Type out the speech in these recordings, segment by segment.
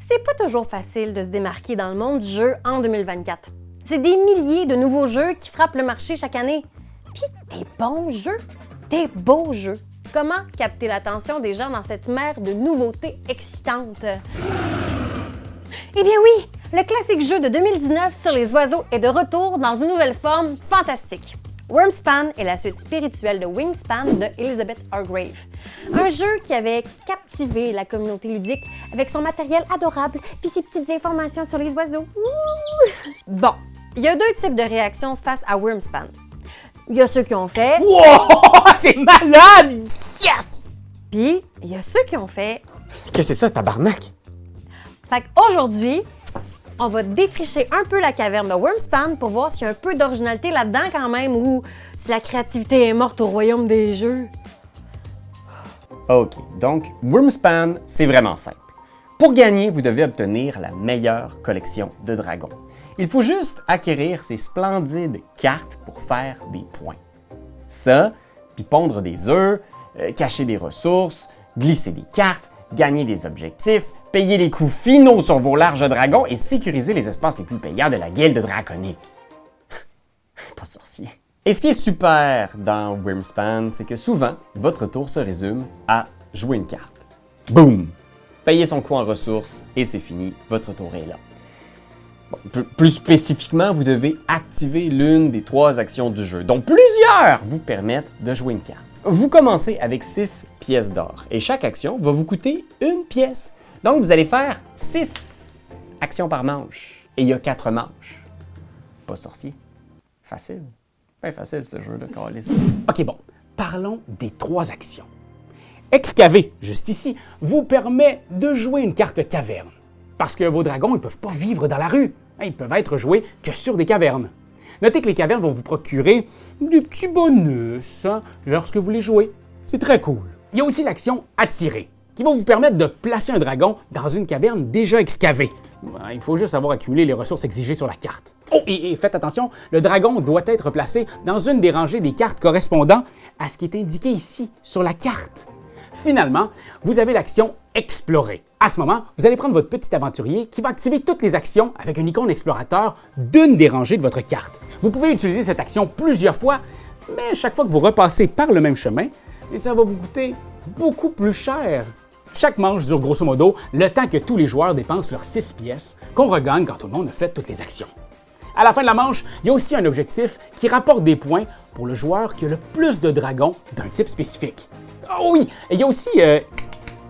C'est pas toujours facile de se démarquer dans le monde du jeu en 2024. C'est des milliers de nouveaux jeux qui frappent le marché chaque année. Puis des bons jeux, des beaux jeux. Comment capter l'attention des gens dans cette mer de nouveautés excitantes? Eh bien oui, le classique jeu de 2019 sur les oiseaux est de retour dans une nouvelle forme fantastique. Wyrmspan est la suite spirituelle de Wingspan de Elizabeth Hargrave. Un jeu qui avait captivé la communauté ludique avec son matériel adorable puis ses petites informations sur les oiseaux. Ouh! Bon, il y a deux types de réactions face à Wyrmspan. Il y a ceux qui ont fait « Wow! C'est malade! Yes! » Puis il y a ceux qui ont fait « Qu'est-ce que c'est ça, tabarnak? » Fait qu'aujourd'hui, on va défricher un peu la caverne de Wyrmspan pour voir s'il y a un peu d'originalité là-dedans quand même ou si la créativité est morte au royaume des jeux. OK, donc Wyrmspan, c'est vraiment simple. Pour gagner, vous devez obtenir la meilleure collection de dragons. Il faut juste acquérir ces splendides cartes pour faire des points. Ça, puis pondre des œufs, cacher des ressources, glisser des cartes, gagner des objectifs, payer les coûts finaux sur vos larges dragons et sécuriser les espaces les plus payants de la guilde draconique. Pas sorcier. Et ce qui est super dans Wyrmspan, c'est que souvent, votre tour se résume à jouer une carte. Boum! Payer son coût en ressources et c'est fini, votre tour est là. Bon, plus spécifiquement, vous devez activer l'une des 3 actions du jeu, dont plusieurs vous permettent de jouer une carte. Vous commencez avec 6 pièces d'or et chaque action va vous coûter 1 pièce. Donc, vous allez faire 6 actions par manche. Et il y a 4 manches. Pas sorcier. Facile. Bien facile, ce jeu-là, câlisse. OK, bon. Parlons des 3 actions. Excaver, juste ici, vous permet de jouer une carte caverne. Parce que vos dragons ne peuvent pas vivre dans la rue. Ils peuvent être joués que sur des cavernes. Notez que les cavernes vont vous procurer des petits bonus lorsque vous les jouez. C'est très cool. Il y a aussi l'action attirer, qui va vous permettre de placer un dragon dans une caverne déjà excavée. Il faut juste savoir accumuler les ressources exigées sur la carte. Oh, et faites attention, le dragon doit être placé dans une des rangées des cartes correspondant à ce qui est indiqué ici, sur la carte. Finalement, vous avez l'action explorer. À ce moment, vous allez prendre votre petit aventurier qui va activer toutes les actions avec une icône explorateur d'une des rangées de votre carte. Vous pouvez utiliser cette action plusieurs fois, mais chaque fois que vous repassez par le même chemin, et ça va vous coûter beaucoup plus cher. Chaque manche dure grosso modo le temps que tous les joueurs dépensent leurs 6 pièces, qu'on regagne quand tout le monde a fait toutes les actions. À la fin de la manche, il y a aussi un objectif qui rapporte des points pour le joueur qui a le plus de dragons d'un type spécifique. Oh oui, et il y a aussi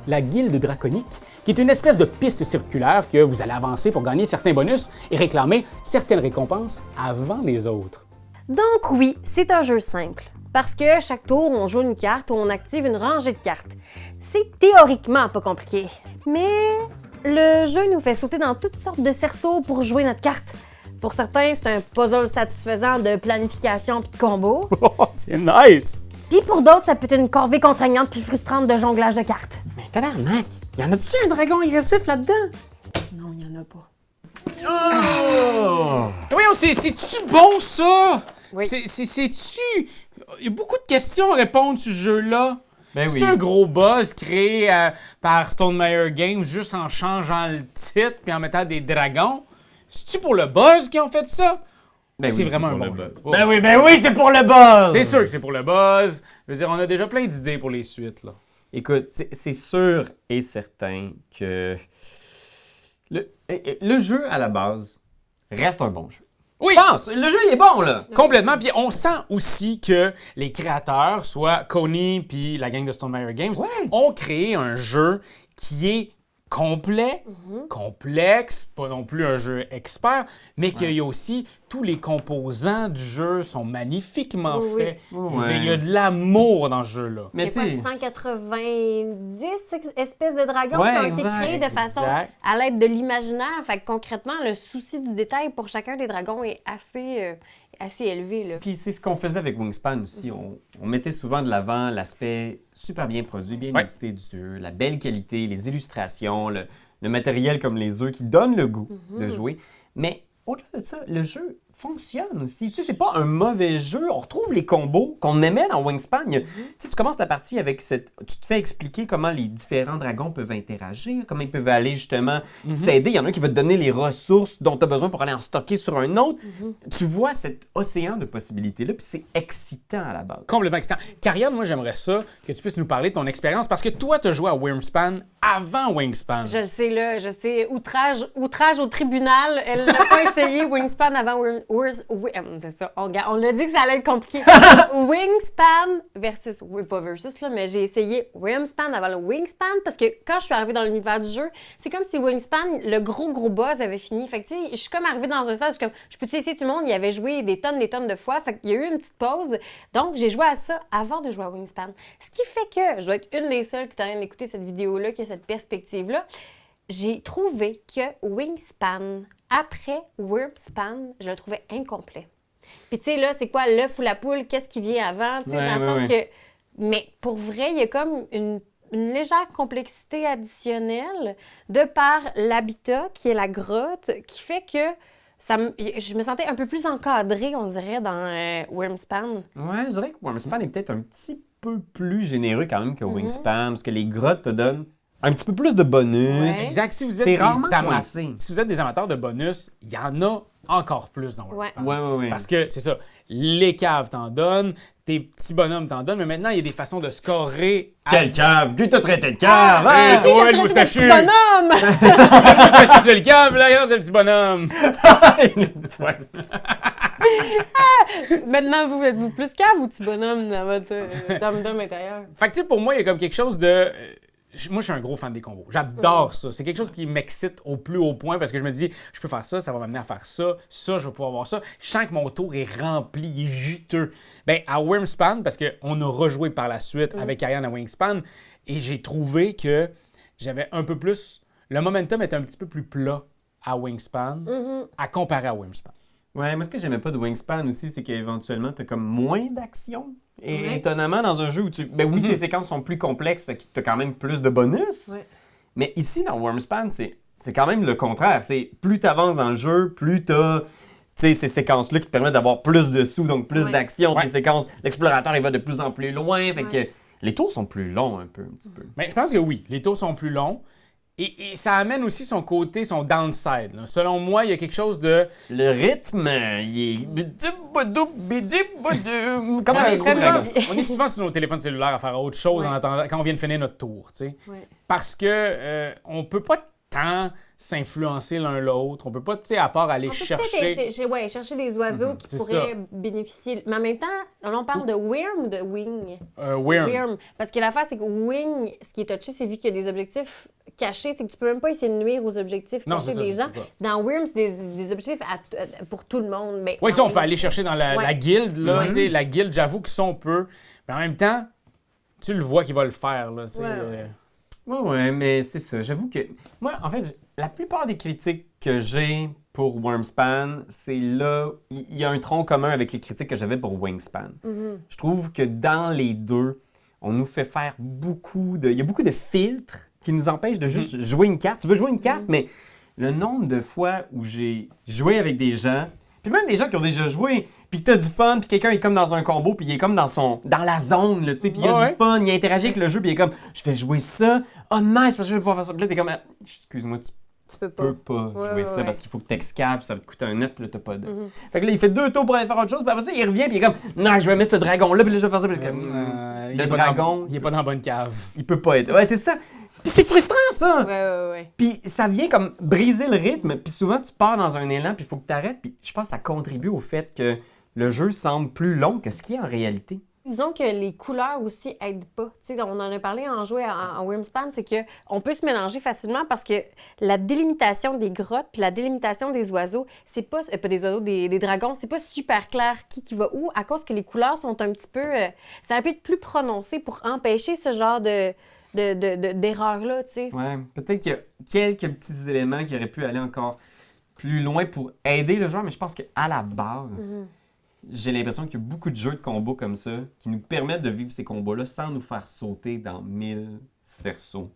la guilde draconique, qui est une espèce de piste circulaire que vous allez avancer pour gagner certains bonus et réclamer certaines récompenses avant les autres. Donc oui, c'est un jeu simple. Parce que chaque tour, on joue une carte ou on active une rangée de cartes. C'est théoriquement pas compliqué. Mais le jeu nous fait sauter dans toutes sortes de cerceaux pour jouer notre carte. Pour certains, c'est un puzzle satisfaisant de planification puis de combo. Oh, c'est nice! Puis pour d'autres, ça peut être une corvée contraignante puis frustrante de jonglage de cartes. Mais tabarnak! Y en a-tu un dragon agressif là-dedans? Non, il n'y en a pas. Oh! Voyons, c'est-tu bon, ça? Oui. C'est-tu... Il y a beaucoup de questions à répondre sur ce jeu-là. Ben oui. C'est un gros buzz créé par Stonemaier Games juste en changeant le titre puis en mettant des dragons. C'est-tu pour le buzz qu'ils ont fait ça? Ben c'est oui, vraiment un pour bon le jeu. buzz. Oh. Ben oui, c'est pour le buzz! C'est sûr que c'est pour le buzz. Je veux dire, on a déjà plein d'idées pour les suites, là. Écoute, c'est sûr et certain que le jeu, à la base, reste un bon jeu. Oui! Je pense, le jeu, il est bon, là! Complètement. Puis on sent aussi que les créateurs, soit Coney puis la gang de Stonemaier Games, Ouais. ont créé un jeu qui est complet, complexe, pas non plus un jeu expert, mais qu'il y a aussi tous les composants du jeu sont magnifiquement Oui, faits. oui. Je veux dire, il y a de l'amour dans ce jeu-là. Mais Il y tu a sais, pas 190 espèces de dragons Ouais, qui ont été exact, créés de façon exact. à l'aide de l'imaginaire. Fait que concrètement, le souci du détail pour chacun des dragons est assez élevé. Là. puis c'est ce qu'on faisait avec Wingspan aussi. On mettait souvent de l'avant l'aspect super bien produit, bien Ouais. édité du jeu, la belle qualité, les illustrations, le matériel comme les œufs qui donnent le goût de jouer. Mais au-delà de ça, le jeu fonctionne aussi. Tu sais, c'est pas un mauvais jeu. On retrouve les combos qu'on aimait dans Wingspan. Tu sais, tu commences la partie avec cette... Tu te fais expliquer comment les différents dragons peuvent interagir, comment ils peuvent aller justement s'aider. Il y en a un qui va te donner les ressources dont tu as besoin pour aller en stocker sur un autre. Tu vois cet océan de possibilités-là, puis c'est excitant à la base. Complètement excitant. Karianne, moi, j'aimerais ça que tu puisses nous parler de ton expérience parce que toi, tu as joué à Wingspan avant Wingspan. Je le sais, là, je sais. Outrage au tribunal. Elle n'a pas essayé Wingspan avant c'est ça. On a dit que ça allait être compliqué. Wingspan versus... Oui, pas versus, là, mais j'ai essayé Wingspan avant le Wingspan parce que quand je suis arrivée dans l'univers du jeu, c'est comme si Wingspan, le gros boss avait fini. Fait que, tu sais, je suis comme arrivée dans un stade, je peux-tu essayer tout le monde? Il avait joué des tonnes de fois. Fait qu'il y a eu une petite pause. Donc, j'ai joué à ça avant de jouer à Wingspan. Ce qui fait que je dois être une des seules qui est en train d'écouter cette vidéo-là, qui a cette perspective-là. J'ai trouvé que Wingspan, après Wingspan, je le trouvais incomplet. Puis tu sais, là, c'est quoi l'œuf ou la poule? Qu'est-ce qui vient avant? Tu sais, dans le sens que... Mais pour vrai, il y a comme une légère complexité additionnelle de par l'habitat, qui est la grotte, qui fait que je me sentais un peu plus encadrée, on dirait, dans Wingspan. Ouais, je dirais que Wingspan est peut-être un petit peu plus généreux quand même que Wingspan, parce que les grottes te donnent un petit peu plus de bonus. Ouais. Exact. Si vous êtes des amateurs de bonus, il y en a encore plus dans Wingspan. Ouais. Parce que c'est ça, les caves t'en donnent, tes petits bonhommes t'en donnent, mais maintenant, il y a des façons de scorer. Quelle cave? Qui t'a traité de cave? Hey, toi, le moustachu! Le moustachu sur le cave, là, regarde, c'est le petit bonhomme! Maintenant, vous êtes-vous plus cave ou petit bonhomme dans votre dame intérieur? Fait que, tu sais, pour moi, il y a comme quelque chose de... Moi, je suis un gros fan des combos. J'adore ça. C'est quelque chose qui m'excite au plus haut point parce que je me dis, je peux faire ça, ça va m'amener à faire ça, je vais pouvoir voir ça. Je sens que mon tour est rempli, il est juteux. Bien, à Wingspan, parce qu'on a rejoué par la suite avec Ariane à Wingspan, et j'ai trouvé que j'avais un peu plus... Le momentum était un petit peu plus plat à Wingspan à comparer à Wingspan. Ouais, moi, ce que j'aimais pas de Wingspan aussi, c'est qu'éventuellement, t'as comme moins d'action. Et étonnamment, dans un jeu où ben oui, tes séquences sont plus complexes, fait que t'as quand même plus de bonus. Ouais. Mais ici, dans Wingspan, c'est quand même le contraire. C'est plus t'avances dans le jeu, plus t'as ces séquences-là qui te permettent d'avoir plus de sous, donc plus d'action. Tes séquences, l'explorateur, il va de plus en plus loin. Fait que les tours sont plus longs un petit peu. Mais je pense que oui, les tours sont plus longs. Et ça amène aussi son côté, son downside. Là. Selon moi, il y a quelque chose de... Le rythme, il est... Comme on est souvent sur nos téléphones cellulaires à faire autre chose en attendant, quand on vient de finir notre tour. Parce que on peut pas tant s'influencer l'un l'autre. On peut pas, tu sais, à part aller chercher... chercher des oiseaux qui pourraient bénéficier. Mais en même temps, on parle de Wyrm ou de Wing? Wyrm. Parce que l'affaire, c'est que Wing, ce qui est touché, c'est vu qu'il y a des objectifs cachés, c'est que tu peux même pas essayer de nuire aux objectifs cachés des gens. Dans Wyrm, c'est des objectifs pour tout le monde. Oui, ça, on peut aller chercher dans la guilde. Là, la guilde, j'avoue que ça, on peut. Mais en même temps, tu le vois qu'il va le faire. Là, Ouais, mais c'est ça. J'avoue que moi, en fait, la plupart des critiques que j'ai pour Wingspan, c'est là, il y a un tronc commun avec les critiques que j'avais pour Wingspan. Je trouve que dans les deux, on nous fait faire il y a beaucoup de filtres qui nous empêchent de juste jouer une carte. Tu veux jouer une carte, mais le nombre de fois où j'ai joué avec des gens, puis même des gens qui ont déjà joué, puis que t'as du fun, puis quelqu'un est comme dans un combo, puis il est comme dans la zone, tu sais, puis il a du fun, il interagit avec le jeu, puis il est comme, je vais jouer ça, oh nice, parce que je vais pouvoir faire ça. Puis là, t'es comme, excuse-moi, tu peux pas jouer ça parce qu'il faut que t'excapes, puis ça va te coûter un œuf, puis là, t'as pas de. Fait que là, il fait 2 tours pour aller faire autre chose, puis après ça, il revient, puis il est comme, non, je vais mettre ce dragon-là, puis là, je vais faire ça, puis le dragon. Il est pas dans la bonne cave. Il peut pas être. Ouais, c'est ça. Puis c'est frustrant, ça! Ouais. Puis ça vient comme briser le rythme, puis souvent, tu pars dans un élan, puis il faut que t'arrêtes, puis je pense que ça contribue au fait que le jeu semble plus long que ce qu'il est en réalité. Disons que les couleurs aussi aident pas. T'sais, on en a parlé en jouant en Wingspan, c'est qu'on peut se mélanger facilement parce que la délimitation des grottes puis la délimitation des oiseaux, c'est pas des oiseaux, des dragons, c'est pas super clair qui va où à cause que les couleurs sont un petit peu... ça aurait pu être plus prononcé pour empêcher ce genre d'erreurs-là, tu sais. Ouais, peut-être qu'il y a quelques petits éléments qui auraient pu aller encore plus loin pour aider le joueur, mais je pense qu'à la base... J'ai l'impression qu'il y a beaucoup de jeux de combos comme ça qui nous permettent de vivre ces combos-là sans nous faire sauter dans 1000 cerceaux.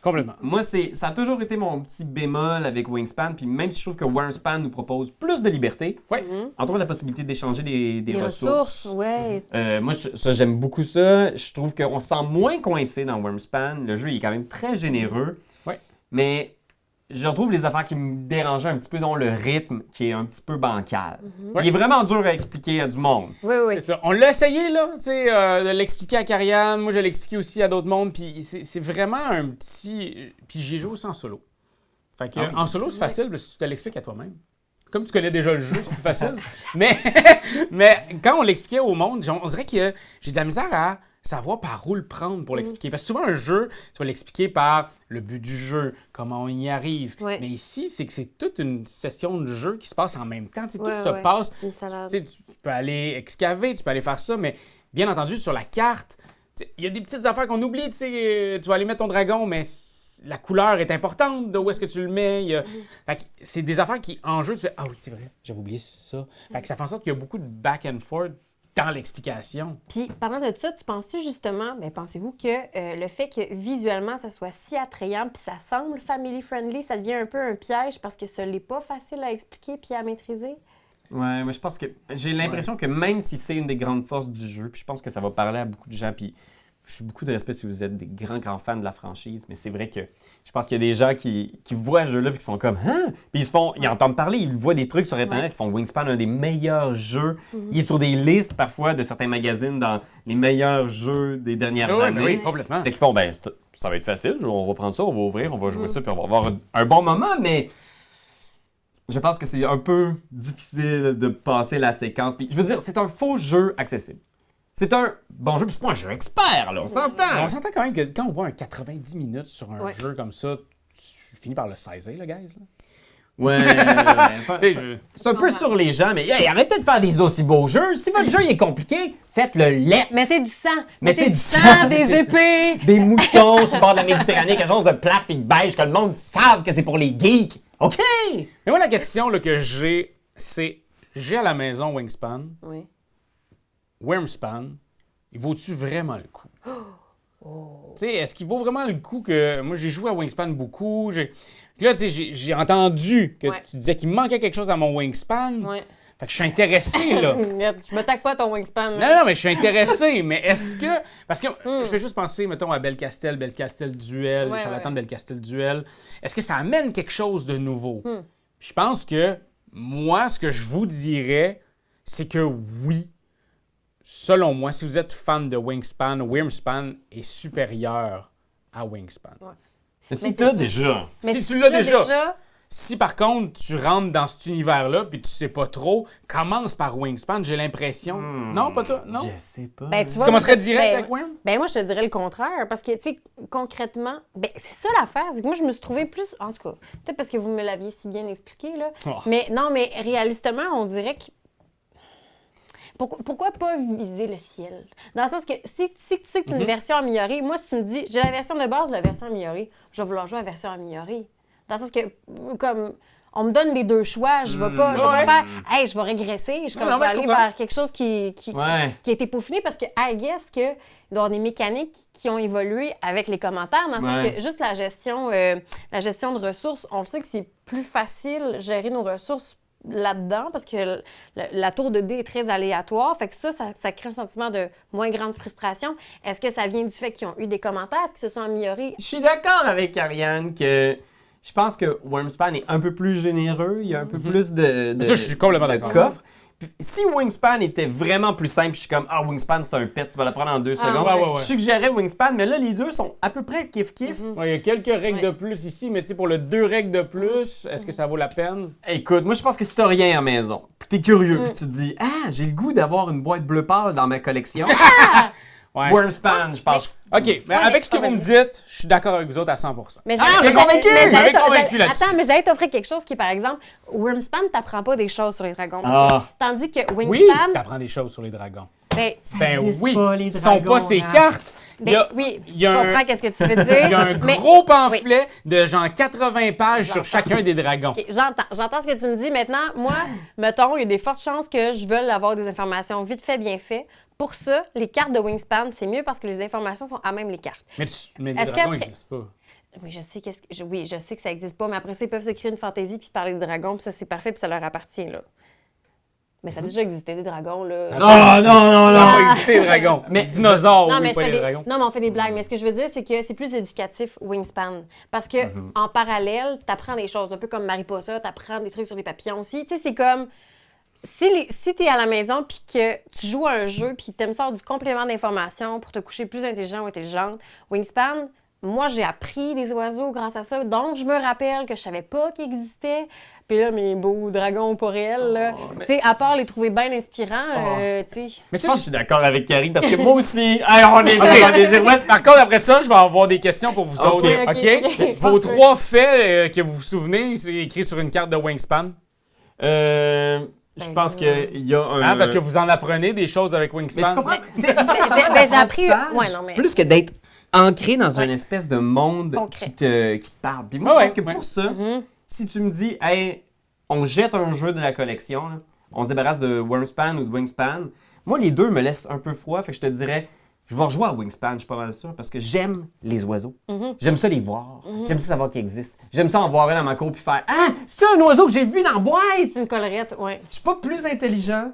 Complètement. Moi, ça a toujours été mon petit bémol avec Wingspan, puis même si je trouve que Wormspan nous propose plus de liberté, Ouais. entre autres la possibilité d'échanger des Les ressources. ouais. Moi, j'aime beaucoup ça. Je trouve qu'on se sent moins coincé dans Wormspan. Le jeu il est quand même très généreux. Ouais. Mais je retrouve les affaires qui me dérangeaient un petit peu dans le rythme, qui est un petit peu bancal. Ouais. Il est vraiment dur à expliquer à du monde. Oui, oui. C'est ça. On l'a essayé, là, tu sais, de l'expliquer à Karianne. Moi, je l'ai expliqué aussi à d'autres mondes. Puis c'est vraiment un petit... Puis j'y joue aussi en solo. Fait que, en solo, c'est facile, parce que tu te l'expliques à toi-même. Comme tu connais déjà le jeu, c'est plus facile. mais quand on l'expliquait au monde, on dirait que j'ai de la misère à savoir par où le prendre pour l'expliquer. Parce que souvent, un jeu, tu vas l'expliquer par le but du jeu, comment on y arrive. Ouais. Mais ici, c'est que c'est toute une session de jeu qui se passe en même temps. Tu sais, tout Ouais, se ouais. passe. Une Tu salade. sais, tu peux aller excaver, tu peux aller faire ça, mais bien entendu, sur la carte, tu sais, il y a des petites affaires qu'on oublie. Tu sais, tu vas aller mettre ton dragon, mais la couleur est importante de où est-ce que tu le mets. Fait que c'est des affaires qui, en jeu, tu fais « Ah oui, c'est vrai, j'avais oublié ça. » Fait que ça fait en sorte qu'il y a beaucoup de back and forth dans l'explication. Puis, parlant de ça, tu penses-tu justement, pensez-vous que le fait que visuellement, ça soit si attrayant puis ça semble family-friendly, ça devient un peu un piège parce que ce n'est pas facile à expliquer puis à maîtriser? Ouais, mais je pense que j'ai l'impression que même si c'est une des grandes forces du jeu, puis je pense que ça va parler à beaucoup de gens, puis je suis beaucoup de respect si vous êtes des grands fans de la franchise, mais c'est vrai que je pense qu'il y a des gens qui voient ce jeu-là et qui sont comme « Hein? » Puis ils entendent parler, ils voient des trucs sur Internet qui font Wingspan un des meilleurs jeux. Il est sur des listes parfois de certains magazines dans les meilleurs jeux des dernières années. Oui, complètement. Fait qu'ils font « ça va être facile, on va prendre ça, on va ouvrir, on va jouer ça, puis on va avoir un bon moment, mais... » Je pense que c'est un peu difficile de passer la séquence. Puis, je veux dire, c'est un faux jeu accessible. C'est un bon jeu, puis c'est pas un jeu expert, là, on s'entend. Mais on s'entend quand même que quand on voit un 90 minutes sur un Ouais. jeu comme ça, tu finis par le saisir, là, guys. Là. Ouais. Tu sais, C'est un peu sur les gens, mais hey, arrêtez de faire des aussi beaux jeux. Si votre jeu il est compliqué, faites-le laid. Mettez du sang! Mettez du sang, des mettez- épées! Des moutons sur le bord de la Méditerranée, quelque chose de plat et de beige, que le monde savent que c'est pour les geeks. OK? Mais moi, la question là, que j'ai, c'est j'ai à la maison Wingspan, Oui. Wormspan, il vaut-tu vraiment le coup? Tu sais, est-ce qu'il vaut vraiment le coup que... Moi, j'ai joué à Wingspan beaucoup. Puis là, tu sais, j'ai entendu que Ouais. tu disais qu'il manquait quelque chose à mon Wingspan. Oui. Fait que je suis intéressé, là. Je me taque pas ton wingspan. Non, mais je suis intéressé. Mais est-ce que... Parce que je fais juste penser, mettons, à Belcastel Duel, Ouais, Charlatan ouais. Belcastel Duel. Est-ce que ça amène quelque chose de nouveau? Je pense que, moi, ce que je vous dirais, c'est que oui, selon moi, si vous êtes fan de Wingspan, Wormspan est supérieur à Wingspan. Mais si Mais t'as c'est- déjà. Mais si tu l'as déjà. déjà, Si par contre, tu rentres dans cet univers-là puis tu sais pas trop, commence par Wingspan, j'ai l'impression. Non, pas toi? Non? Je sais pas. ben, tu Tu vois, commencerais moi, direct ben, avec Worm? Ben moi, je te dirais le contraire, parce que, tu sais, concrètement, ben c'est ça l'affaire, c'est que moi, je me suis trouvée plus, en tout cas, peut-être parce que vous me l'aviez si bien expliqué, là, Oh. mais non, mais réalistement, on dirait que... Pourquoi pas viser le ciel? Dans le sens que si tu sais que tu as une version améliorée, moi, si tu me dis, j'ai la version de base ou la version améliorée, je vais vouloir jouer à la version améliorée. Dans le sens que, comme... On me donne les deux choix, je vais pas, je vais Ouais. pas faire « Hey, je vais régresser, je, comme, Non, je vais mais je aller comprends. vers quelque chose qui Ouais. a été peaufiné parce que, I guess, que il doit y avoir des mécaniques qui ont évolué avec les commentaires, dans le sens Ouais. que juste la gestion de ressources, on le sait que c'est plus facile gérer nos ressources là-dedans parce que la tour de dés est très aléatoire. Fait que ça crée un sentiment de moins grande frustration. Est-ce que ça vient du fait qu'ils ont eu des commentaires? Est-ce qu'ils se sont améliorés? Je suis d'accord avec Ariane que je pense que Wormspan est un peu plus généreux. Il y a un peu plus de Ça, je suis complètement de d'accord. coffre. Puis, si Wingspan était vraiment plus simple, je suis comme ah Wingspan c'est un pet, tu vas le prendre en 2 secondes. ouais. Je suggérais Wingspan, mais là les deux sont à peu près kiff-kiff. Ouais, il y a quelques règles Ouais. de plus ici, mais tu sais, pour le 2 règles de plus, est-ce que ça vaut la peine? Écoute, moi je pense que si t'as rien à la maison, puis t'es curieux, puis tu te dis ah j'ai le goût d'avoir une boîte bleu pâle dans ma collection, Ouais. Wormspan, je pense. OK, mais avec ce que vous me dites, je suis d'accord avec vous autres à 100%. Mais Ah, j'allais- on est convaincu! mais Vous j'allais m'avez t'offrir- convaincu là-dessus. Attends, mais j'allais t'offrir quelque chose qui est, par exemple, Wormspan, t'apprends pas des choses sur les dragons. Ah. Tandis que Oui, Wingspan, t'apprends des choses sur les dragons. ben, Ben existe oui, pas, les ils sont dragons, pas ces hein. cartes. ben, oui, il y a je un- comprends qu'est-ce que tu veux dire. Il y a un mais- gros pamphlet de genre 80 pages sur J'entends. chacun des dragons. OK, j'entends ce que tu me dis. Maintenant, moi, mettons, il y a des fortes chances que je veuille avoir des informations vite fait, bien fait. Pour ça, les cartes de Wingspan, c'est mieux parce que les informations sont à même les cartes. Mais les Est-ce dragons qu'après- n'existent pas. Oui, je sais que ça n'existe pas, mais après ça, ils peuvent se créer une fantaisie puis parler de dragons, puis ça, c'est parfait, puis ça leur appartient, là. Mais ça a déjà existé, des dragons, là. Non, non, pas exister, les dragons. Mais dinosaures, Non, oui, mais pas les dragons. Non, mais on fait des blagues. Mais ce que je veux dire, c'est que c'est plus éducatif, Wingspan. Parce que en parallèle, t'apprends des choses, un peu comme Mariposa, t'apprends des trucs sur les papillons aussi. Tu sais, c'est comme... Si t'es à la maison puis que tu joues à un jeu puis t'aimes ça du complément d'information pour te coucher plus intelligent ou intelligente, Wingspan... Moi, j'ai appris des oiseaux grâce à ça. Donc, je me rappelle que je savais pas qu'ils existaient. Puis là, mes beaux dragons pour réels, là, tu sais, à part les trouver bien inspirants, tu sais. Mais ça, je suis d'accord avec Carrie parce que moi aussi, hey, on est vraiment des girouettes. Par contre, après ça, je vais avoir des questions pour vous autres. OK. Vos 3 faits que vous vous souvenez, c'est écrit sur une carte de Wingspan. Je pense qu'il y a un... Parce que vous en apprenez des choses avec Mais Wingspan. tu comprends? J'ai appris... Ouais, non, mais... Plus que d'être ancré dans une espèce de monde Concret. qui te parle. Puis moi, je pense que pour ça, si tu me dis, hey, on jette un jeu de la collection, là, on se débarrasse de Wormspan ou de Wingspan, moi, les deux me laissent un peu froid, fait que je te dirais, je vais rejouer à Wingspan, je suis pas mal sûr, parce que j'aime les oiseaux. J'aime ça les voir. J'aime ça savoir qu'ils existent. J'aime ça en voir un dans ma cour puis faire, ah, c'est un oiseau que j'ai vu dans la boîte! C'est une collerette, ouais. Je suis pas plus intelligent,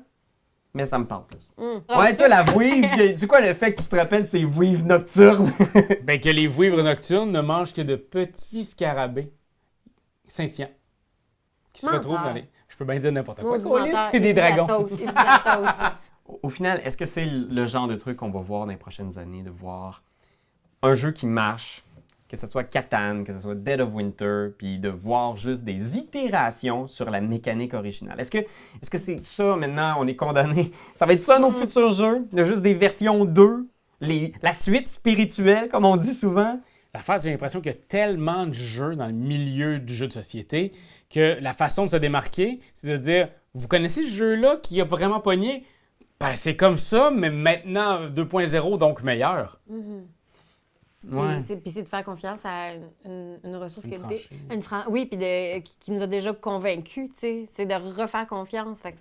mais ça me parle plus. Ouais, toi, la vouivre, c'est quoi le fait que tu te rappelles ces vouivres nocturnes? Ben, que les vouivres nocturnes ne mangent que de petits scarabées scintillants qui se retrouvent dans les... Je peux bien dire n'importe quoi. C'est des dragons. Au final, est-ce que c'est le genre de truc qu'on va voir dans les prochaines années, de voir un jeu qui marche, que ce soit Catan, que ce soit Dead of Winter, puis de voir juste des itérations sur la mécanique originale? Est-ce que c'est ça maintenant, on est condamné? Ça va être ça nos futurs jeux? Il y a juste des versions 2? La suite spirituelle, comme on dit souvent? L'affaire, j'ai l'impression qu'il y a tellement de jeux dans le milieu du jeu de société que la façon de se démarquer, c'est de dire, vous connaissez ce jeu-là qui a vraiment pogné? Ben, c'est comme ça, mais maintenant 2.0, donc meilleur. Ouais. Puis c'est de faire confiance à une ressource franchise. oui, puis qui nous a déjà convaincus, tu sais. C'est de refaire confiance. Fait que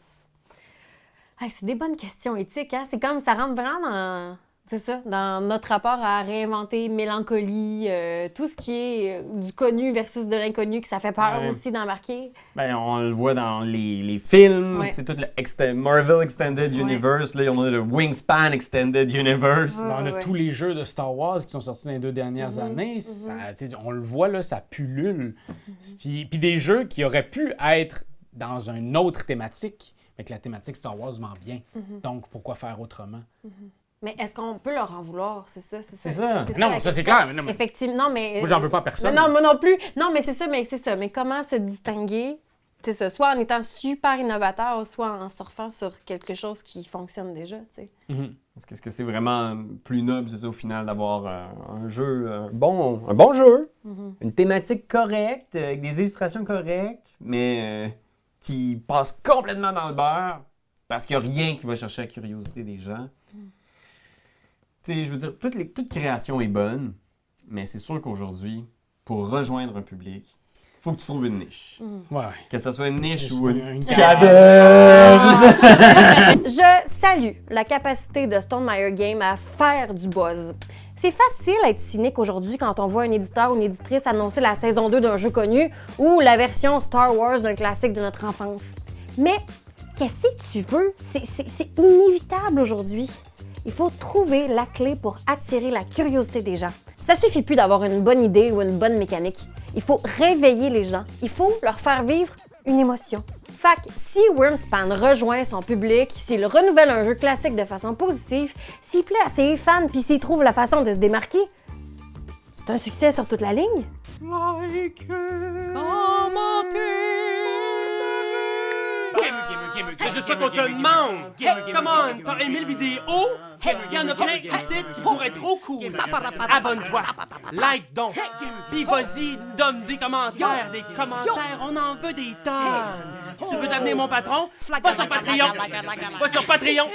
c'est des bonnes questions éthiques, hein? C'est comme, ça rentre vraiment dans... C'est ça, dans notre rapport à réinventer mélancolie, tout ce qui est du connu versus de l'inconnu, que ça fait peur aussi d'embarquer. Ben, on le voit dans les films, c'est tout le Marvel Extended Universe, là, on a le Wingspan Extended Universe. On a tous les jeux de Star Wars qui sont sortis dans les 2 dernières années. Ça, on le voit, là, ça pullule. Puis des jeux qui auraient pu être dans une autre thématique, mais que la thématique Star Wars vend bien. Donc, pourquoi faire autrement? Mais est-ce qu'on peut leur en vouloir? C'est ça. Non, ça, c'est clair. Mais non, effectivement, non, mais... Moi, j'en veux pas à personne. Non, moi non plus. Non, mais c'est ça. Mais comment se distinguer? C'est ça, soit en étant super innovateur, soit en surfant sur quelque chose qui fonctionne déjà, tu sais. Est-ce que c'est vraiment plus noble, c'est ça, au final, d'avoir un jeu, un bon jeu, une thématique correcte, avec des illustrations correctes, mais qui passe complètement dans le beurre, parce qu'il n'y a rien qui va chercher la curiosité des gens. Tu sais, je veux dire, toute création est bonne, mais c'est sûr qu'aujourd'hui, pour rejoindre un public, il faut que tu trouves une niche. Ouais. Que ce soit une niche ou une caverne. Je salue la capacité de Stonemaier Games à faire du buzz. C'est facile d'être cynique aujourd'hui quand on voit un éditeur ou une éditrice annoncer la saison 2 d'un jeu connu ou la version Star Wars d'un classique de notre enfance. Mais qu'est-ce que tu veux? C'est inévitable aujourd'hui. Il faut trouver la clé pour attirer la curiosité des gens. Ça suffit plus d'avoir une bonne idée ou une bonne mécanique. Il faut réveiller les gens. Il faut leur faire vivre une émotion. Fait que si Wormspan rejoint son public, s'il renouvelle un jeu classique de façon positive, s'il plaît à ses fans puis s'il trouve la façon de se démarquer, c'est un succès sur toute la ligne. C'est juste ça qu'on te demande! Hey, come on! T'as aimé le vidéo? Hey, y'en a plein ici qui pourraient être trop cool! Abonne-toi! Like donc! Pis vas-y, donne des commentaires! Des commentaires, on en veut des tonnes! Tu veux devenir mon patron? Va sur Patreon! Va sur Patreon!